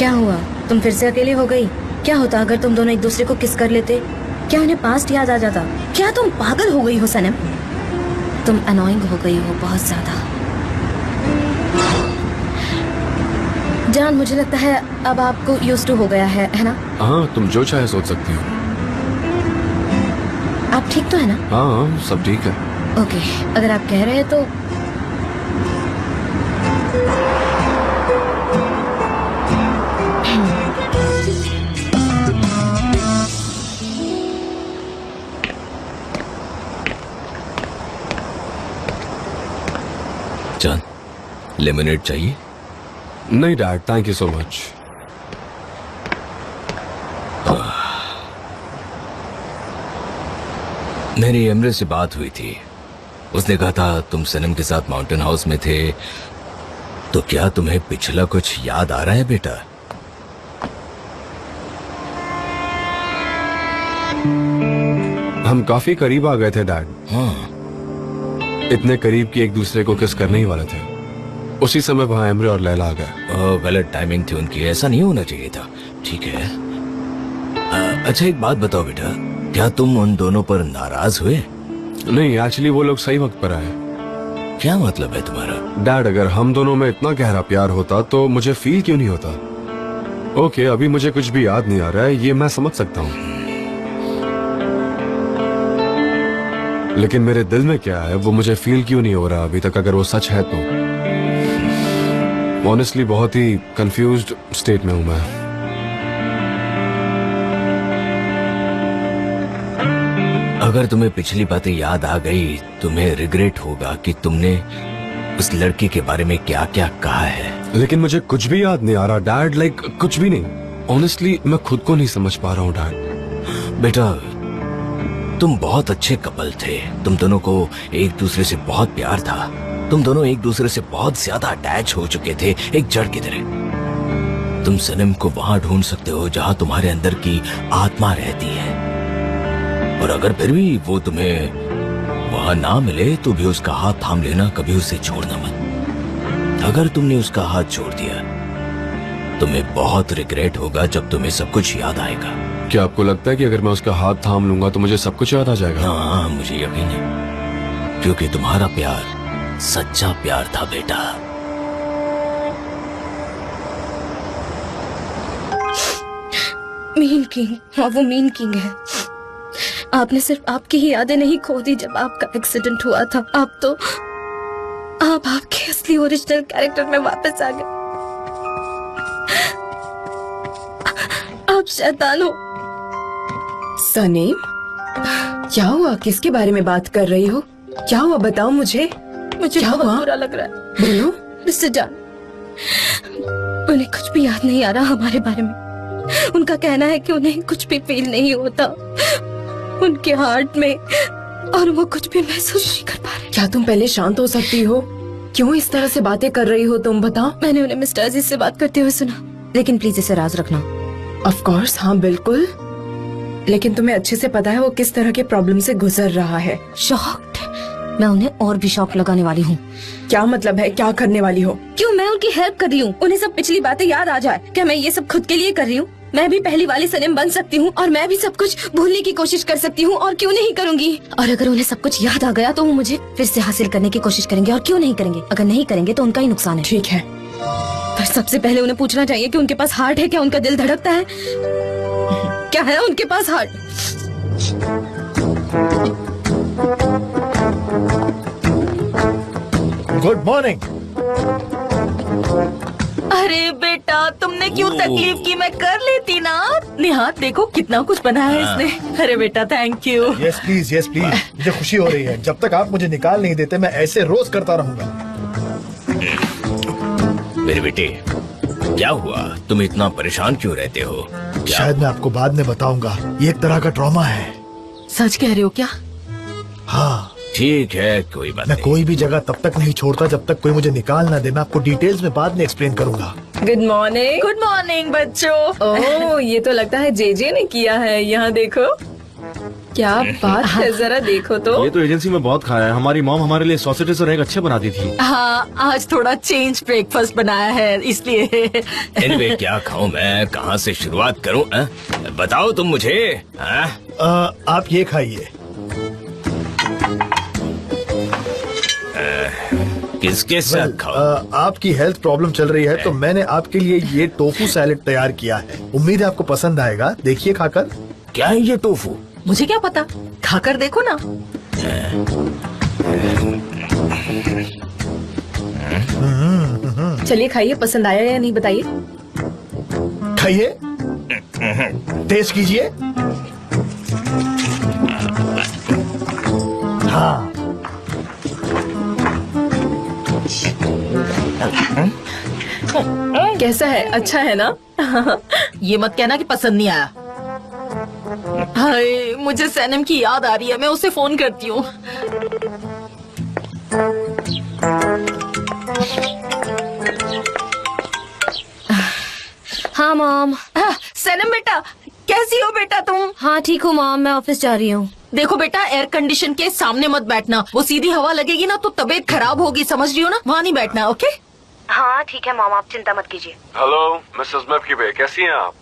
क्या हुआ? तुम फिर से अकेले हो गई? क्या होता अगर तुम दोनों एक दूसरे को किस कर लेते? क्या उन्हें पास्ट याद आ जाता? क्या तुम पागल हो गई हो सनम? तुम अनोइंग हो गई हो बहुत ज्यादा। जान, मुझे लगता है अब आपको यूज्ड टू हो गया है ना? हाँ, तुम जो चाहे सोच सकती हो। आप ठीक तो है ना? हाँ, सब ठीक है। ओके, अगर आप कह रहे हैं तो जान, लेमनेड चाहिए? नहीं dad, thank you so much. मेरी एमरे से बात हुई थी। उसने कहा था तुम सनम के साथ माउंटेन हाउस में थे। तो क्या तुम्हें पिछला कुछ याद आ रहा है बेटा? हम काफी करीब आ गए थे डैड। हाँ। इतने करीब कि एक दूसरे को किस करने ही वाले थे। उसी समय वहां एमरे और लैला आ गए। गलत टाइमिंग थी उनकी, ऐसा नहीं होना चाहिए था। ठीक है। अच्छा एक बात बताओ बेटा, क्या तुम उन दोनों पर नाराज हुए? नहीं, एक्चुअली वो लोग सही वक्त पर आए। क्या मतलब है तुम्हारा? डैड, अगर हम दोनों में इतना गहरा प्यार होता तो मुझे फील क्यों नहीं होता? ओके, अभी मुझे कुछ भी याद नहीं आ रहा है, ये मैं समझ सकता हूँ। लेकिन मेरे दिल में क्या है वो मुझे फील क्यों नहीं हो रहा अभी तक, अगर वो सच है तो। ऑनेस्टली बहुत ही कंफ्यूज्ड स्टेट में हूं मैं। अगर तुम्हें पिछली बातें याद आ गई, तुम्हें रिग्रेट होगा कि तुमने उस लड़की के बारे में क्या क्या कहा है। लेकिन मुझे कुछ भी याद नहीं आ रहा डैड, लाइक कुछ भी नहीं। ऑनेस्टली मैं खुद को नहीं समझ पा रहा हूँ डैड। बेटा, तुम बहुत अच्छे कपल थे। तुम दोनों को एक दूसरे से बहुत प्यार था। तुम दोनों एक दूसरे से बहुत ज्यादा अटैच हो चुके थे, एक जड़ की तरह। तुम सनम को वहां ढूंढ सकते हो जहां तुम्हारे अंदर की आत्मा रहती है। और अगर फिर भी वो तुम्हें वहां ना मिले तो भी उसका हाथ थाम लेना, कभी उसे छोड़ना मत। अगर तुमने उसका हाथ छोड़ दिया, तुम्हें बहुत रिग्रेट होगा जब तुम्हें सब कुछ याद आएगा। क्या आपको लगता है कि अगर मैं उसका हाथ थाम लूंगा तो मुझे सब कुछ याद आ जाएगा? हाँ, मुझे यकीन है, क्योंकि तुम्हारा प्यार सच्चा प्यार था बेटा। मीन किंग, हाँ वो मीन किंग है। आपने सिर्फ आपकी ही यादें नहीं खो दी जब आपका एक्सीडेंट हुआ था। आप आपके असली ओरिजिनल कैरेक्टर में वापस आ गए। आप शैतान हो। सनीम, क्या हुआ? किसके बारे में बात कर रही हो? क्या हुआ बताओ मुझे। मुझे क्या बहुत हुआ? बुरा लग रहा है। बोलो। मिस्टर जान, उन्हें कुछ भी याद नहीं आ रहा हमारे बारे में। उनका कहना है कि उन्हें कुछ भी फील नहीं होता उनके हार्ट में, और वो कुछ भी महसूस नहीं कर पा रहे। क्या तुम पहले शांत हो सकती हो? क्यों इस तरह से बातें कर रही हो तुम? बताओ। मैंने उन्हें मिस्टर अजीज से बात करते हुए सुना, लेकिन प्लीज इसे राज रखना। ऑफ कोर्स, हाँ बिल्कुल। लेकिन तुम्हें अच्छे से पता है वो किस तरह के प्रॉब्लम से गुजर रहा है। शॉक्ड। मैं उन्हें और भी शॉक लगाने वाली हूँ। क्या मतलब है? क्या करने वाली हो? क्यों मैं उनकी हेल्प कर रही हूँ? उन्हें सब पिछली बातें याद आ जाए। क्या मैं ये सब खुद के लिए कर रही हूँ? मैं भी पहली वाली सनम बन सकती हूँ और मैं भी सब कुछ भूलने की कोशिश कर सकती हूँ, और क्यों नहीं करूँगी? और अगर उन्हें सब कुछ याद आ गया तो वो मुझे फिर से हासिल करने की कोशिश करेंगे, और क्यों नहीं करेंगे? अगर नहीं करेंगे तो उनका ही नुकसान है। ठीक है, पर सबसे पहले उन्हें पूछना चाहिए कि उनके पास हार्ट है क्या? उनका दिल धड़कता है क्या? है उनके पास हार्ट? Good morning. अरे बेटा, तुमने क्यों तकलीफ की? मैं कर लेती ना। निहात देखो कितना कुछ बना है इसने। अरे बेटा, thank you. Yes please, yes please. मुझे खुशी हो रही है। जब तक आप मुझे निकाल नहीं देते मैं ऐसे रोज करता रहूंगा। मेरे बेटे, क्या हुआ? तुम इतना परेशान क्यों रहते हो? शायद मैं आपको बाद में बताऊंगा। ये एक तरह का ट्रॉमा है। सच कह रहे हो क्या? हाँ। ठीक है, कोई बात मैं नहीं। कोई भी जगह तब तक नहीं छोड़ता जब तक कोई मुझे निकाल ना दे। मैं आपको डिटेल्स में बाद में एक्सप्लेन करूंगा। Good morning. गुड मॉर्निंग बच्चों। ओह, ये तो लगता है जेजे ने किया है। यहाँ देखो। क्या बात है, जरा देखो तो। ये तो एजेंसी में बहुत खाया है। हमारी मॉम हमारे लिए सॉसेजेस और एग अच्छे बनाती थी। हाँ, आज थोड़ा चेंज ब्रेकफास्ट बनाया है इसलिए। Anyway, क्या खाऊं मैं, कहाँ से शुरुआत करूं? बताओ तुम मुझे। आप ये खाइए। किसके साथ खाओ? आपकी हेल्थ प्रॉब्लम चल रही है तो मैंने आपके लिए ये टोफू सैलेड तैयार किया है। उम्मीद है आपको पसंद आएगा। देखिए खाकर। क्या है ये टोफू? मुझे क्या पता, खाकर देखो ना। चलिए खाइए, पसंद आया या नहीं बताइए। खाइए, टेस्ट कीजिए। हाँ, कैसा है, अच्छा है ना? ये मत कहना कि पसंद नहीं आया। हाय, मुझे सनम की याद आ रही है, मैं उसे फोन करती हूँ। हाँ मॉम। सनम बेटा, कैसी हो बेटा तुम? हाँ ठीक हूँ मॉम, मैं ऑफिस जा रही हूँ। देखो बेटा, एयर कंडीशन के सामने मत बैठना, वो सीधी हवा लगेगी ना तो तबीयत खराब होगी, समझ रही हो ना? वहाँ नहीं बैठना, ओके? हाँ ठीक है मॉम, आप चिंता मत कीजिए। हेलो मिसेस महकीबे, कैसी हैं आप?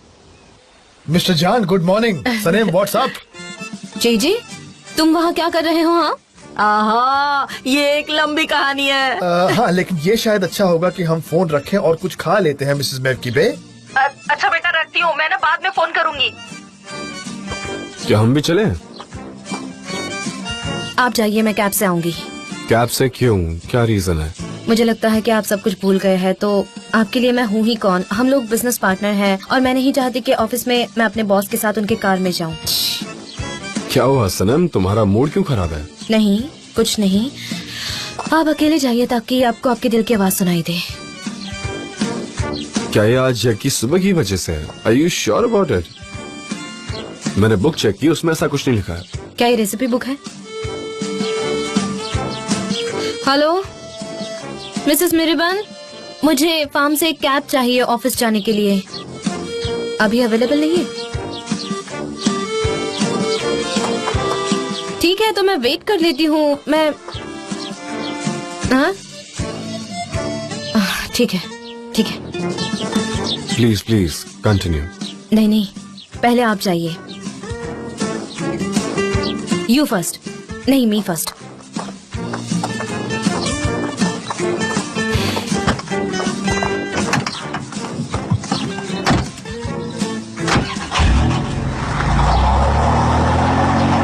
मिस्टर जान, गुड मॉर्निंग। सनेम, व्हाट्सअप? जी, तुम वहाँ क्या कर रहे हो? हाँ आहा, ये एक लंबी कहानी है। हाँ, लेकिन ये शायद अच्छा होगा कि हम फोन रखें और कुछ खा लेते हैं मिसेस महकीबे। अच्छा बेटा, रखती हूँ, मैं ना बाद में फोन करूँगी। क्या हम भी चलें? आप जाइए, मैं कैब से आऊंगी। कैब से क्यों, क्या रीजन है? मुझे लगता है कि आप सब कुछ भूल गए हैं, तो आपके लिए मैं हूँ ही कौन। हम लोग बिजनेस पार्टनर हैं और मैं नहीं चाहती कि ऑफिस में मैं अपने बॉस के साथ उनके कार में जाऊँ। क्या हुआ सनम, तुम्हारा मूड क्यों खराब है? नहीं, कुछ नहीं। आप अकेले जाइए ताकि आपको आपके दिल की आवाज सुनाई दे। क्या ये आज की सुबह की वजह से है? Are you sure about it? मैंने बुक चेक की, उसमें ऐसा कुछ नहीं लिखा है। क्या ये रेसिपी बुक है? हेलो मिसेस मिरिबन, मुझे फार्म से एक कैब चाहिए ऑफिस जाने के लिए। अभी अवेलेबल नहीं है? ठीक है, तो मैं वेट कर लेती हूँ। मैं हाँ ठीक है, ठीक है। Please please continue. नहीं, पहले आप जाइए। You first. नहीं, मी फर्स्ट।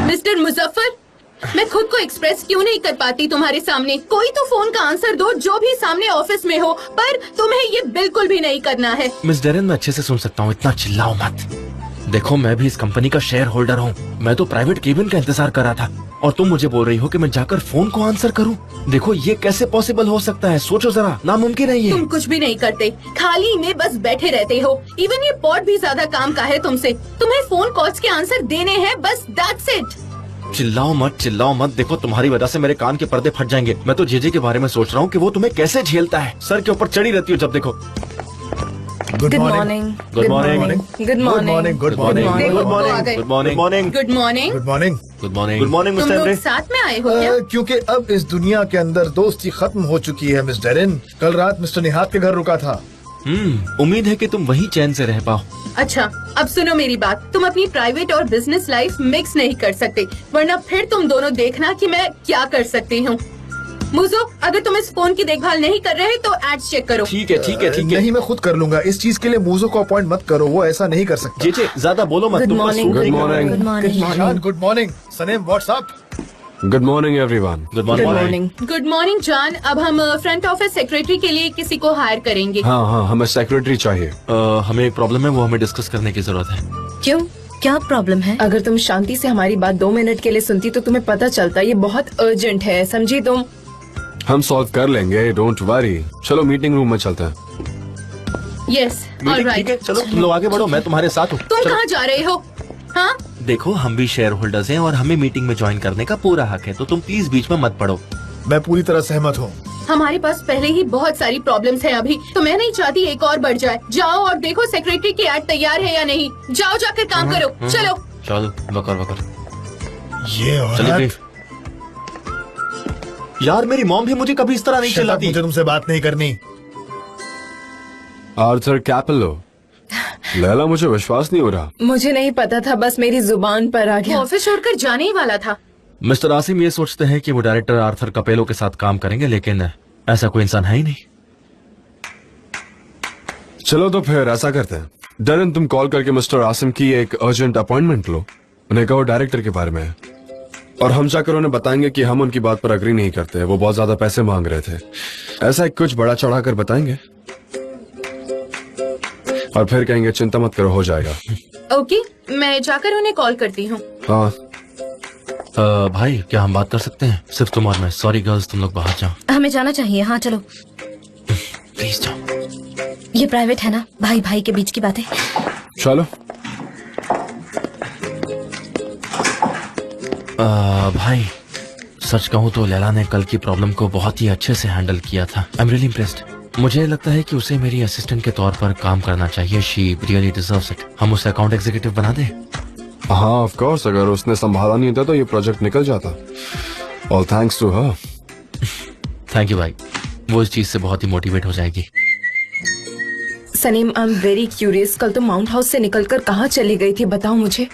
मिस्टर मुजफ्फर, मैं खुद को एक्सप्रेस क्यों नहीं कर पाती तुम्हारे सामने? कोई तो फोन का आंसर दो, जो भी सामने ऑफिस में हो, पर तुम्हें ये बिल्कुल भी नहीं करना है। मिस डेरेन, मैं अच्छे से सुन सकता हूँ, इतना चिल्लाओ मत। देखो, मैं भी इस कंपनी का शेयर होल्डर हूँ। मैं तो प्राइवेट केबिन का इंतजार कर रहा था और तुम मुझे बोल रही हो कि मैं जाकर फोन को आंसर करूँ। देखो, ये कैसे पॉसिबल हो सकता है? सोचो जरा, नामुमकिन है ये। तुम कुछ भी नहीं करते, खाली में बस बैठे रहते हो। इवन ये पॉड भी ज्यादा काम का है तुमसे। तुम्हें फोन कॉल्स के आंसर देने हैं, बस दैट्स इट। चिल्लाओ मत। देखो, तुम्हारी वजह से मेरे कान के पर्दे फट जाएंगे। मैं तो जेजे के बारे में सोच रहा हूँ कि वो तुम्हें कैसे झेलता है। सर के ऊपर चढ़ी रहती हो जब देखो। Good morning. Good morning. Good morning. Good morning. Good morning. Good morning. Good morning. Good morning. Good morning. Good morning तुम मिस्टर लोग एंड्रे। साथ में आए हो क्या? क्योंकि अब इस दुनिया के अंदर दोस्ती खत्म हो चुकी है मिस डेरेन। कल रात मिस्टर निहात के घर रुका था। उम्मीद है कि तुम वहीं चैन से रह पाओ। अच्छा, अब सुनो मेरी बात। तुम अपनी प्राइवेट और बिजनेस लाइफ मिक्स नहीं कर सकते, वरना फिर तुम दोनों देखना कि मैं क्या कर सकती हूँ। मुझो, अगर तुम इस फोन की देखभाल नहीं कर रहे तो एड्स चेक करो। ठीक है। नहीं, मैं खुद कर लूंगा। इस चीज के लिए मूजो को अपॉइंट मत करो, वो ऐसा नहीं कर सकता। जेजे, ज्यादा बोलो मत। गुड तुम morning. Good morning. Good morning. जान, good morning. Sanam, what's up? Good morning everyone. Good good morning. Morning. Good morning जान। अब हम फ्रंट ऑफिस सेक्रेटरी के लिए किसी को हायर करेंगे। हाँ, हमें सेक्रेटरी चाहिए। हमें एक प्रॉब्लम है, वो हमें डिस्कस करने की जरूरत है। क्यों, क्या प्रॉब्लम है? अगर तुम शांति से हमारी बात 2 मिनट के लिए सुनती तो तुम्हें पता चलता। ये बहुत अर्जेंट है, समझी तुम? हम सॉल्व कर लेंगे, डोंट वरी। चलो मीटिंग रूम में चलते हैं। यस, मीटिंग ठीक ऑलराइट। है, चलो तुम लोग आगे बढ़ो, मैं तुम्हारे साथ हूँ। तुम चलो। कहाँ जा रहे हो? हाँ, देखो, हम भी शेयर होल्डर्स हैं और हमें मीटिंग में ज्वाइन करने का पूरा हक है, तो तुम प्लीज बीच में मत पड़ो। मैं पूरी तरह सहमत हूँ। हमारे पास पहले ही बहुत सारी प्रॉब्लम्स है अभी, तो मैं नहीं चाहती एक और बढ़ जाए। जाओ और देखो सेक्रेटरी की एड तैयार है या नहीं। जाओ, जाकर काम करो। चलो। चलो, बकर। ये चलिए औरत। प्लीज। यार मेरी मॉम भी मुझे कभी इस तरह नहीं Shut up, चिल्लाती। मुझे तुमसे बात नहीं करनी। Arthur Capello. लैला, मुझे विश्वास नहीं हो रहा। मुझे नहीं पता था, बस मेरी जुबान पर आ वो गया। ऑफिस छोड़कर जाने ही वाला था। मिस्टर आसिम ये सोचते हैं कि वो डायरेक्टर आर्थर कपेलो के साथ काम करेंगे, लेकिन ऐसा कोई इंसान है ही नहीं। चलो तो फिर ऐसा करते हैं, डरन तुम कॉल करके मिस्टर आसिम की एक अर्जेंट अपॉइंटमेंट लो। उन्हें कहो डायरेक्टर के बारे में है। और हम जाकर उन्हें बताएंगे कि हम उनकी बात पर अग्री नहीं करते, वो बहुत ज्यादा पैसे मांग रहे थे। ऐसा ही कुछ बड़ा चढ़ा कर बताएंगे और फिर कहेंगे चिंता मत करो, हो जाएगा। ओके, मैं जाकर उन्हें कॉल करती हूँ। हाँ, भाई क्या हम बात कर सकते हैं, सिर्फ तुम और मैं? सॉरी गर्ल्स, तुम लोग बाहर जाओ हमें जाना चाहिए। हाँ चलो, प्लीज जाओ। ये प्राइवेट है ना, भाई भाई के बीच की बातें। चलो। भाई सच कहूँ तो लैला ने कल की प्रॉब्लम को बहुत ही अच्छे से हैंडल किया था। I am really impressed. मुझे लगता है कि उसे मेरी असिस्टेंट के तौर पर काम करना चाहिए। She really deserves it. हम उसे अकाउंट एग्जीक्यूटिव बना दें। हाँ ऑफ कोर्स, अगर उसने संभाला नहीं होता तो ये प्रोजेक्ट निकल जाता। All thanks to her. Thank you भाई, वो इस चीज से बहुत ही मोटिवेट हो जाएगी। Saneem, I am very curious, कल तुम माउंट हाउस से निकलकर कहाँ चली गई थी, बताओ मुझे।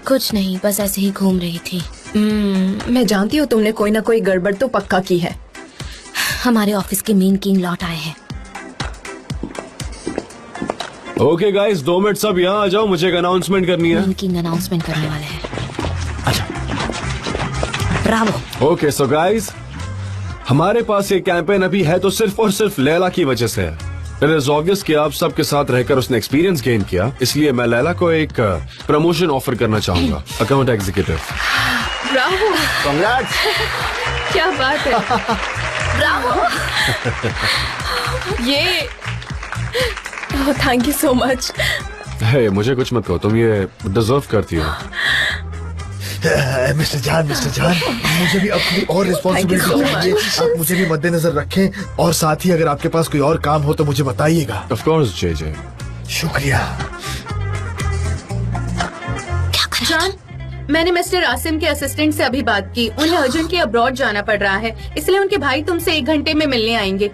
कुछ नहीं, बस ऐसे ही घूम रही थी। मैं जानती हूँ तुमने कोई ना कोई गड़बड़ तो पक्का की है। हमारे ऑफिस के मीन किंग लौट आए हैं। ओके गाइस, 2 मिनट सब यहाँ आ जाओ, मुझे एक अनाउंसमेंट करनी है। मीन किंग अनाउंसमेंट करने वाले हैं। अच्छा ब्रावो। ओके सो गाइस, हमारे पास ये कैंपेन अभी है तो सिर्फ और सिर्फ लैला की वजह से है। इट इज ऑब्वियस कि आप सबके साथ रहकर उसने एक्सपीरियंस गेन किया, इसलिए मैं लैला को एक प्रमोशन ऑफर करना चाहूंगा, अकाउंट एग्जीक्यूटिव। Bravo, congrats. क्या बात है। ब्रावो। ये थैंक यू सो मच। हे, मुझे कुछ मत कहो, तुम ये डिजर्व करती हो। मिस्टर जान, मुझे भी अपनी और रिस्पॉन्सिबिलिटी चाहिए। आप मुझे भी मद्देनजर रखें, और साथ ही अगर आपके पास कोई और काम हो तो मुझे बताइएगा। ऑफ कोर्स जे। शुक्रिया। जान, मैंने मिस्टर आसिम के असिस्टेंट से अभी बात की। उन्हें अर्जेंटली अब्रॉड जाना पड़ रहा है, इसलिए उनके भाई तुमसे 1 घंटे में मिलने आएंगे।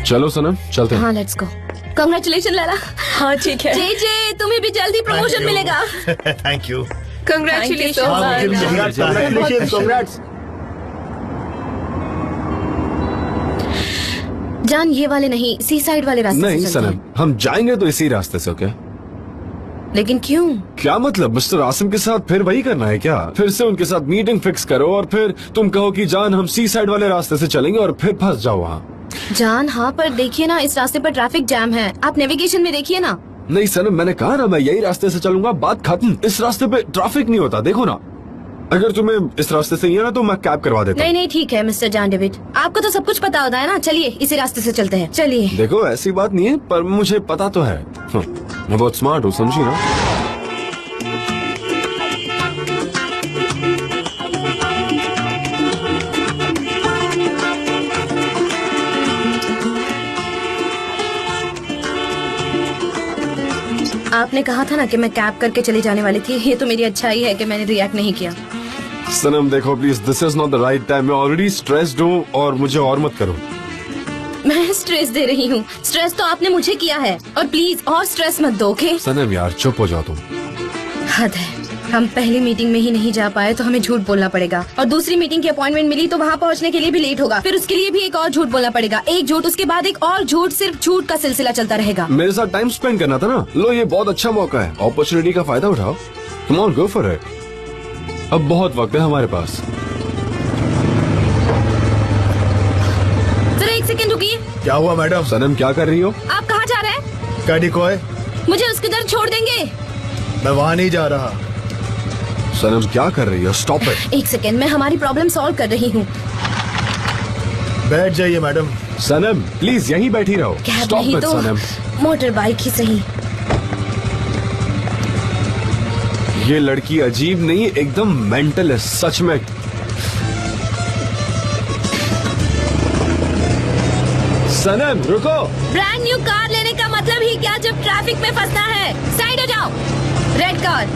चलो सनम, चलते हैं। हाँ लेट्स गो। कांग्रेचुलेशन लैला। हाँ ठीक है। जे तुम्हें भी जल्दी प्रमोशन मिलेगा। Thank you. कंग्रेचुलेशन। हाँ, मुझे भी यही लगता है। Congrats। जान, ये वाले नहीं, सी साइड वाले रास्ते नहीं से चलते सनम, हैं। हम जाएंगे तो इसी रास्ते से। ओके, लेकिन क्यों? क्या मतलब? मिस्टर आसिम के साथ फिर वही करना है क्या? फिर से उनके साथ मीटिंग फिक्स करो और फिर तुम कहो कि जान हम सी साइड वाले रास्ते से चलेंगे और फिर फंस जाओ वहाँ। जान हाँ, पर देखिए ना, इस रास्ते पर ट्रैफिक जैम है। आप नेविगेशन में देखिए ना। नहीं सनम, मैंने कहा ना मैं यही रास्ते से चलूंगा, बात खत्म। इस रास्ते पे ट्रैफिक नहीं होता, देखो ना। अगर तुम्हें इस रास्ते से ही है ना तो मैं कैब करवा देता हूँ। नहीं ठीक है मिस्टर जान डेविड, आपको तो सब कुछ पता होता है ना। चलिए इसी रास्ते से चलते हैं, चलिए। देखो ऐसी बात नहीं है, पर मुझे पता तो है। मैं बहुत स्मार्ट हूँ, समझी ना। आपने कहा था ना कि मैं कैब करके चली जाने वाली थी। ये तो मेरी अच्छाई है कि मैंने रिएक्ट नहीं किया। सनम देखो please, this is not the right time. मैं ऑलरेडी स्ट्रेस्ड हूँ और मुझे और मत करो। मैं स्ट्रेस दे रही हूँ? स्ट्रेस तो आपने मुझे किया है, और प्लीज और स्ट्रेस मत दो। ओके सनम यार चुप हो जाओ तुम। हद है, हम पहली मीटिंग में ही नहीं जा पाए तो हमें झूठ बोलना पड़ेगा, और दूसरी मीटिंग की अपॉइंटमेंट मिली तो वहाँ पहुँचने के लिए भी लेट होगा, फिर उसके लिए भी एक और झूठ बोलना पड़ेगा। एक झूठ, उसके बाद एक और झूठ, सिर्फ झूठ का सिलसिला चलता रहेगा। मेरे साथ टाइम स्पेंड करना था ना। लो ये बहुत अच्छा मौका है, अपॉर्चुनिटी का फायदा उठाओ। Come on, go for it. अब बहुत वक्त है हमारे पास। जरा एक सेकंड रुकिए। क्या हुआ मैडम? सनम क्या कर रही हो? आप कहाँ जा रहे हैं? गाड़ी को है, मुझे उसके दर छोड़ देंगे? मैं वहाँ नहीं जा रहा। सनम क्या कर रही हो? Stop it. एक सेकंड, मैं हमारी प्रॉब्लम सॉल्व कर रही हूँ। बैठ जाइए मैडम। सनम प्लीज यहीं बैठी रहो। कैब स्टॉप नहीं इट तो सनम। मोटर बाइक ही सही। ये लड़की अजीब नहीं, एकदम मेंटल है सच में। सनम रुको। ब्रांड न्यू कार लेने का मतलब ही क्या जब ट्रैफिक में फंसना है? साइड हो जाओ। Red car.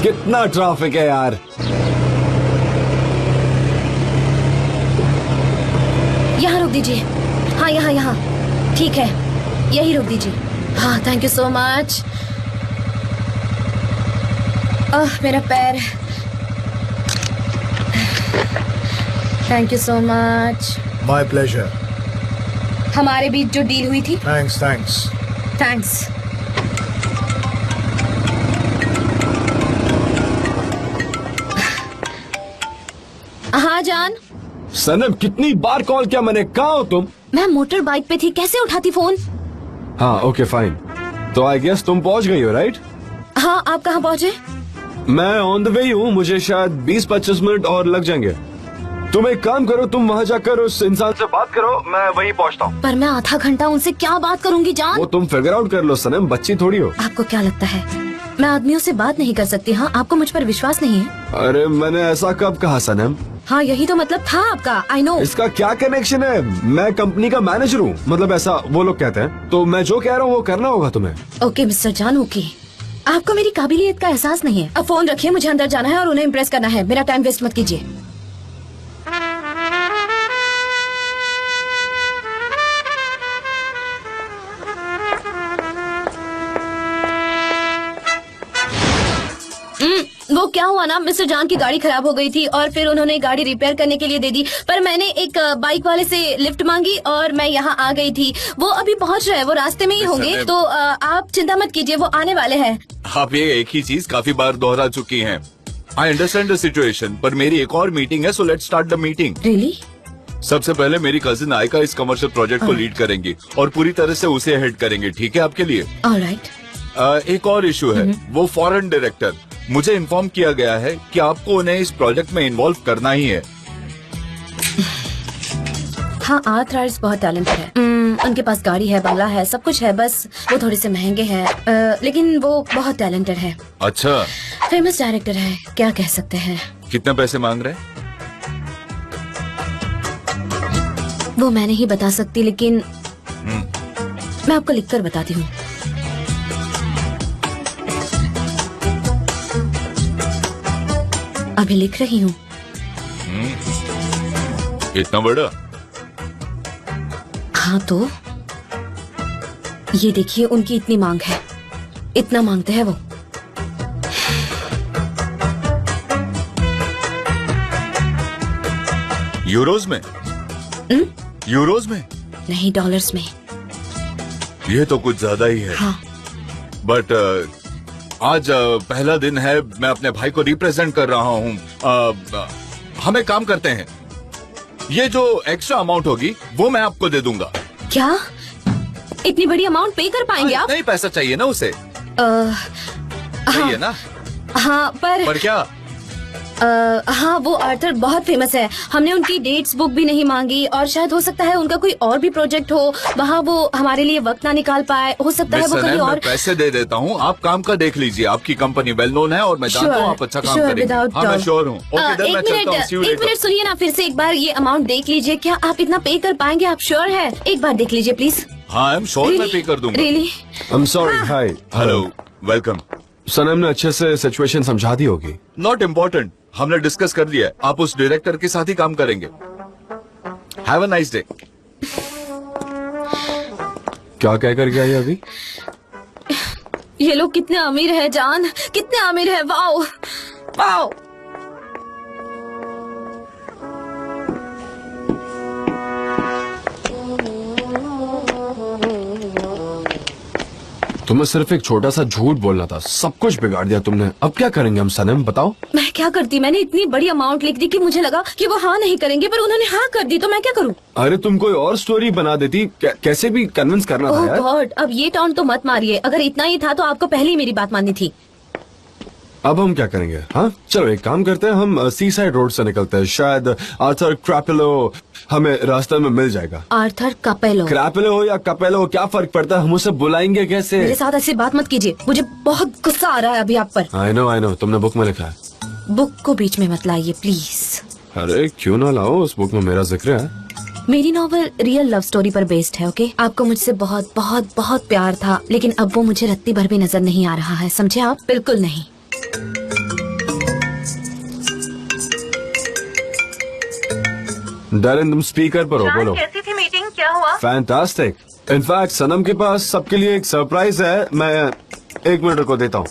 कितना ट्रैफिक है यार। यहाँ रोक दीजिए। हाँ यहाँ ठीक है, यही रोक दीजिए। हाँ थैंक यू सो मच। मेरा पैर। Thank you so much. My pleasure. हमारे बीच जो डील हुई थी। थैंक्स। थैंक्स। हाँ जान। सनम कितनी बार कॉल किया मैंने, कहाँ हो तुम? मैं मोटर बाइक पे थी, कैसे उठाती फोन? हाँ ओके फाइन। तो आई गेस तुम पहुंच गई हो राइट? हाँ आप कहाँ पहुँचे? मैं ऑन द वे हूँ, मुझे शायद 20-25 मिनट और लग जाएंगे। तुम एक काम करो, तुम वहाँ जाकर उस इंसान से बात करो, मैं वहीं पहुँचता हूँ। पर मैं आधा घंटा उनसे क्या बात करूँगी जान? वो तुम फिगर आउट कर लो सनम, बच्ची थोड़ी हो। आपको क्या लगता है मैं आदमियों से बात नहीं कर सकती? हाँ आपको मुझ पर विश्वास नहीं है? अरे मैंने ऐसा कब कहा सनम? हाँ यही तो मतलब था आपका। I know. इसका क्या कनेक्शन है? मैं कंपनी का मैनेजर हूँ, मतलब ऐसा वो लोग कहते हैं, तो मैं जो कह रहा हूँ वो करना होगा तुम्हें। ओके मिस्टर जान, ओके। आपको मेरी काबिलियत का एहसास नहीं है। अब फोन रखिए, मुझे अंदर जाना है और उन्हें इम्प्रेस करना है। मेरा टाइम वेस्ट मत कीजिए। वो क्या हुआ ना, मिस्टर जान की गाड़ी खराब हो गई थी और फिर उन्होंने गाड़ी रिपेयर करने के लिए दे दी, पर मैंने एक बाइक वाले से लिफ्ट मांगी और मैं यहाँ आ गई थी। वो अभी पहुँच रहे हैं, वो रास्ते में ही होंगे, तो आप चिंता मत कीजिए, वो आने वाले हैं। आप ये एक ही चीज काफी बार दोहरा चुकी हैं। आई अंडरस्टैंड द सिचुएशन, पर मेरी एक और मीटिंग है, so let's start the meeting. Really? सबसे पहले मेरी कजिन आयका इस कमर्शियल प्रोजेक्ट को लीड करेंगी और पूरी तरह से उसे हेड करेंगे, ठीक है आपके लिए? ऑलराइट। एक और इशू है, वो फॉरेन डायरेक्टर। मुझे इन्फॉर्म किया गया है कि आपको उन्हें इस प्रोजेक्ट में इन्वॉल्व करना ही है। हाँ आर्थराइट्स बहुत टैलेंट है। उनके पास गाड़ी है, बंगला है, सब कुछ है, बस वो थोड़े से महंगे हैं, लेकिन वो बहुत टैलेंटेड है। अच्छा, फेमस डायरेक्टर है, क्या कह सकते हैं। कितने पैसे मांग रहे हैं? वो मैं नहीं बता सकती, लेकिन मैं आपको लिखकर बताती हूँ। अभी लिख रही हूँ। इतना बड़ा? हाँ तो ये देखिए, उनकी इतनी मांग है, इतना मांगते हैं वो। यूरोज में? यूरोज में नहीं, डॉलर्स में। ये तो कुछ ज्यादा ही है। हाँ। बट आज पहला दिन है, मैं अपने भाई को रिप्रेजेंट कर रहा हूँ। हम एक काम करते हैं, ये जो एक्स्ट्रा अमाउंट होगी वो मैं आपको दे दूंगा। क्या इतनी बड़ी अमाउंट पे कर पाएंगे आप? नहीं, पैसा चाहिए ना उसे। चाहिए ना? हाँ पर क्या? हाँ वो आर्थर बहुत फेमस है, हमने उनकी डेट्स बुक भी नहीं मांगी और शायद हो सकता है उनका कोई और भी प्रोजेक्ट हो, वहाँ वो हमारे लिए वक्त ना निकाल पाए, हो सकता है वो कहीं और। मैं पैसे दे देता हूँ, आप काम का देख लीजिए, आपकी कंपनी वेल नोन है और मैं जानता हूँ आप अच्छा काम करेंगे। हाँ मैं श्योर हूँ। एक मिनट सुनिए ना, फिर से एक बार ये अमाउंट देख लीजिए, क्या आप इतना पे कर पाएंगे? आप श्योर है? एक बार देख लीजिए प्लीज। हाँ आई एम श्योर, मैं पे कर दूंगा। Really? I am sorry. Hi, hello, welcome. Sanam ने अच्छे से सिचुएशन समझा दी होगी। नॉट इम्पोर्टेंट, हमने डिस्कस कर लिया है, आप उस डायरेक्टर के साथ ही काम करेंगे। Have a nice day. क्या कह कर गया ये अभी? ये लोग कितने अमीर है जान, कितने अमीर है। Wow wow. तुम्हें सिर्फ एक छोटा सा झूठ बोलना था, सब कुछ बिगाड़ दिया तुमने। अब क्या करेंगे हम सनम, बताओ? मैं क्या करती, मैंने इतनी बड़ी अमाउंट लिख दी कि मुझे लगा कि वो हाँ नहीं करेंगे, पर उन्होंने हाँ कर दी, तो मैं क्या करूँ? अरे तुम कोई और स्टोरी बना देती, कैसे भी कन्विंस करना था यार। गॉड, अब ये टॉन्ट तो मत मारिए, अगर इतना ही था तो आपको पहले ही मेरी बात माननी थी। अब हम क्या करेंगे? हाँ चलो एक काम करते हैं, हम सी साइड रोड से निकलते हैं, शायद आर्थर क्रैपेलो हमें रास्ते में मिल जाएगा। आर्थर कपेलो? क्रैपेलो हो या कपेलो, क्या फर्क पड़ता है, हम उसे बुलाएंगे कैसे? मेरे साथ ऐसी बात मत कीजिए, मुझे बहुत गुस्सा आ रहा है अभी आप पर। आई नो, तुमने बुक में लिखा है। बुक को बीच में मत लाइए प्लीज। अरे क्यों ना लाओ, उस बुक में मेरा जिक्र है। मेरी नॉवल रियल लव स्टोरी पर बेस्ड है, ओके? आपको मुझसे बहुत बहुत बहुत प्यार था, लेकिन अब वो मुझे रत्ती भर भी नजर नहीं आ रहा है, समझे आप? बिल्कुल नहीं। डैरेन तुम स्पीकर पर हो, बोलो। कैसी थी मीटिंग, क्या हुआ? फैंटास्टिक। इनफैक्ट सनम के पास सबके लिए एक सरप्राइज है। मैं 1 मिनट को देता हूँ।